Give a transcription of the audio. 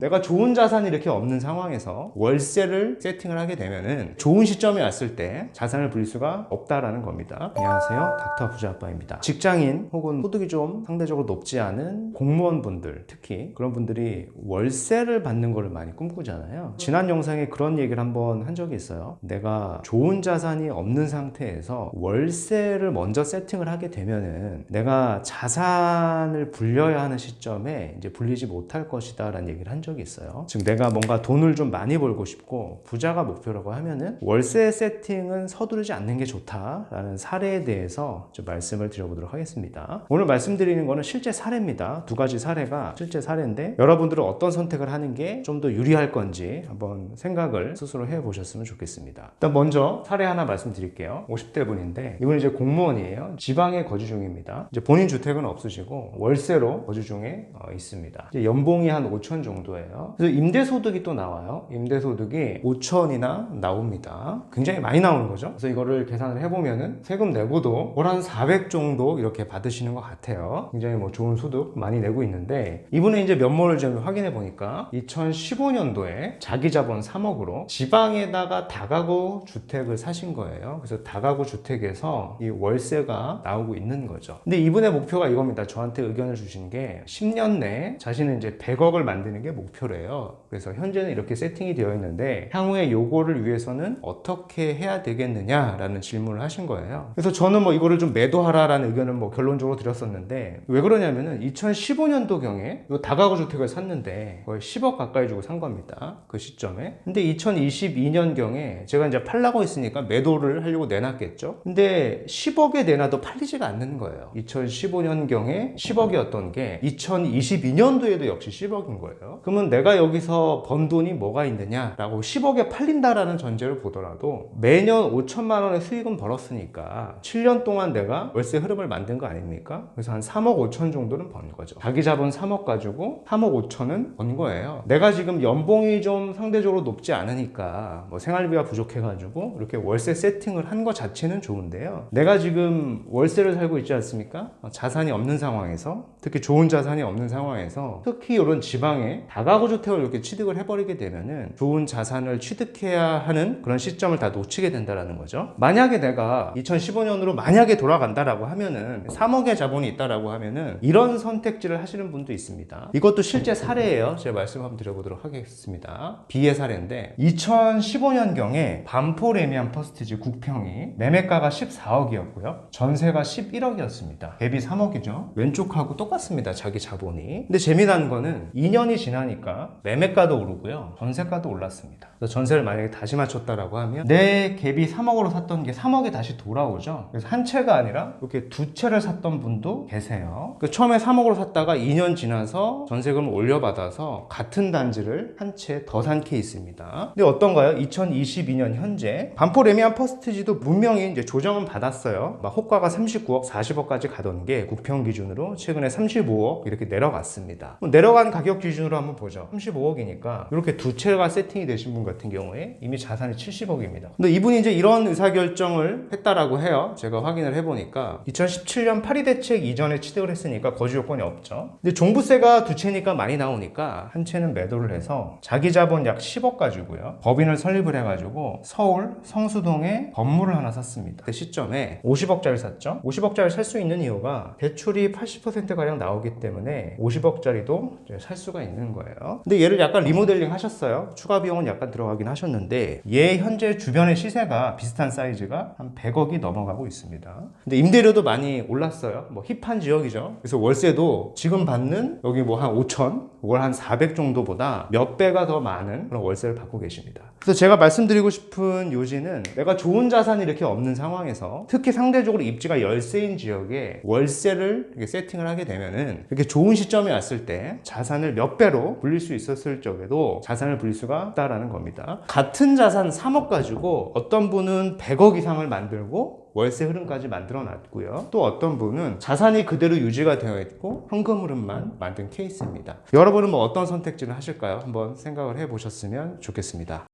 내가 좋은 자산이 이렇게 없는 상황에서 월세를 세팅을 하게 되면은 좋은 시점에 왔을 때 자산을 불릴 수가 없다라는 겁니다. 안녕하세요, 닥터 부자 아빠입니다. 직장인 혹은 소득이 좀 상대적으로 높지 않은 공무원분들, 특히 그런 분들이 월세를 받는 거를 많이 꿈꾸잖아요. 지난 영상에 그런 얘기를 한번 한 적이 있어요. 내가 좋은 자산이 없는 상태에서 월세를 먼저 세팅을 하게 되면은 내가 자산을 불려야 하는 시점에 이제 불리지 못할 것이다 라는 얘기를 한 적이 있어요. 즉 내가 뭔가 돈을 좀 많이 벌고 싶고 부자가 목표라고 하면은 월세 세팅은 서두르지 않는 게 좋다라는 사례에 대해서 좀 말씀을 드려보도록 하겠습니다. 오늘 말씀드리는 거는 실제 사례입니다. 두 가지 사례가 실제 사례인데 여러분들은 어떤 선택을 하는 게 좀 더 유리할 건지 한번 생각을 스스로 해보셨으면 좋겠습니다. 일단 먼저 사례 하나 말씀드릴게요. 50대 분인데 이분은 이제 공무원이에요. 지방에 거주 중입니다. 이제 본인 주택은 없으시고 월세로 거주 중에 있습니다. 이제 연봉이 한 5천 정도예요. 그래서 임대소득이 또 나와요. 임대소득이 5천이나 나옵니다. 굉장히 많이 나오는 거죠. 그래서 이거를 계산을 해보면은 세금 내고도 월 한 400 정도 이렇게 받으시는 것 같아요. 굉장히 뭐 좋은 소득 많이 내고 있는데 이분의 이제 면모를 좀 확인해 보니까 2015년도에 자기 자본 3억으로 지방에다가 다가구 주택을 사신 거예요. 그래서 다가구 주택에서 이 월세가 나오고 있는 거죠. 근데 이분의 목표가 이겁니다. 저한테 의견을 주신 게 10년 내에 자신은 이제 100억을 만드는 게 목표래요. 그래서 현재는 이렇게 세팅이 되어 있는데 향후에 요거를 위해서는 어떻게 해야 되겠느냐라는 질문을 하신 거예요. 그래서 저는 뭐 이거를 좀 매도하라라는 의견을 뭐 결론적으로 드렸었는데 왜 그러냐면은 2015년도경에 이 다가구 주택을 샀는데 거의 10억 가까이 주고 산 겁니다. 그 시점에. 근데 2022년경에 제가 이제 팔라고 했으니까 매도를 하려고 내놨겠죠. 근데 10억에 내놔도 팔리지가 않는 거예요. 2015년경에 10억이었던 게 2022년도에도 역시 10억인 거예요. 그러면 내가 여기서 번 돈이 뭐가 있느냐라고 10억에 팔린다라는 전제를 보더라도 매년 5천만 원의 수익은 벌었으니까 7년 동안 내가 월세 흐름을 만든 거 아닙니까? 그래서 한 3억 5천 정도는 번 거죠. 자기 자본 3억 가지고 3억 5천은 번 거예요. 내가 지금 연봉이 좀 상대적으로 높지 않으니까 뭐 생활비가 부족해가지고 이렇게 월세 세팅을 한 것 자체는 좋은데요. 내가 지금 월세를 살고 있지 않습니까? 자산이 없는 상황에서, 특히 좋은 자산이 없는 상황에서 특히 이런 지방에 다가구 주택을 이렇게 취득을 해버리게 되면은 좋은 자산을 취득해야 하는 그런 시점을 다 놓치게 된다는 거죠. 만약에 내가 2015년으로 만약에 돌아간다라고 하면은 3억의 자본이 있다라고 하면은 이런 선택지를 하시는 분도 있습니다. 이것도 실제 사례예요. 제가 말씀 한번 드려보도록 하겠습니다. 비의 사례인데 2015년경에 반포 레미안 퍼스티지 국평이 매매가가 14억이었고요. 전세가 11억이었습니다. 대비 3억이죠. 왼쪽하고 똑같습니다. 자기 자본이. 근데 재미난 거는 2년이 지나니까 매매가도 오르고요. 전세가도 올랐습니다. 그래서 전세를 만약에 다시 맞췄다라고 하면 내 갭이 3억으로 샀던 게 3억이 다시 돌아오죠. 그래서 한 채가 아니라 이렇게 두 채를 샀던 분도 계세요. 처음에 3억으로 샀다가 2년 지나서 전세금을 올려받아서 같은 단지를 한 채 더 산 케이스입니다. 근데 어떤가요? 2022년 현재 반포 레미안 퍼스티지도 분명히 이제 조정은 받았어요. 막 호가가 39억, 40억까지 가던 게 국평 기준으로 최근에 35억 이렇게 내려갔습니다. 내려간 가격 기준으로 한번 보죠. 35억이니까 이렇게 두 채가 세팅이 되신 분 같은 경우에 이미 자산이 70억입니다. 근데 이분이 이제 이런 의사결정을 했다라고 해요. 제가 확인을 해보니까 2017년 파리대책 이전에 취득을 했으니까 거주 요건이 없죠. 근데 종부세가 두 채니까 많이 나오니까 한 채는 매도를 해서 자기 자본 약 10억 가지고요. 법인을 설립을 해가지고 서울 성수동에 건물을 하나 샀습니다. 그 시점에 50억짜리 샀죠. 50억짜리 살 수 있는 이유가 대출이 80%가량 나오기 때문에 50억짜리도 살 수가 있는 거예요. 근데 얘를 약간 리모델링 하셨어요. 추가 비용은 약간 들어가긴 하셨는데 얘 현재 주변의 시세가 비슷한 사이즈가 한 100억이 넘어가고 있습니다. 근데 임대료도 많이 올랐어요. 뭐 힙한 지역이죠. 그래서 월세도 지금 받는 여기 뭐 한 5천, 월 한 400 정도보다 몇 배가 더 많은 그런 월세를 받고 계십니다. 그래서 제가 말씀드리고 싶은 요지는 내가 좋은 자산이 이렇게 없는 상황에서 특히 상대적으로 입지가 열세인 지역에 월세를 이렇게 세팅을 하게 되면은 이렇게 좋은 시점에 왔을 때 자산을 몇 배로 불릴 수 있었을 적에도 자산을 불릴 수가 없다라는 겁니다. 같은 자산 3억 가지고 어떤 분은 100억 이상을 만들고 월세 흐름까지 만들어 놨고요. 또 어떤 분은 자산이 그대로 유지가 되어 있고 현금 흐름만 만든 케이스입니다. 여러분은 뭐 어떤 선택지를 하실까요? 한번 생각을 해 보셨으면 좋겠습니다.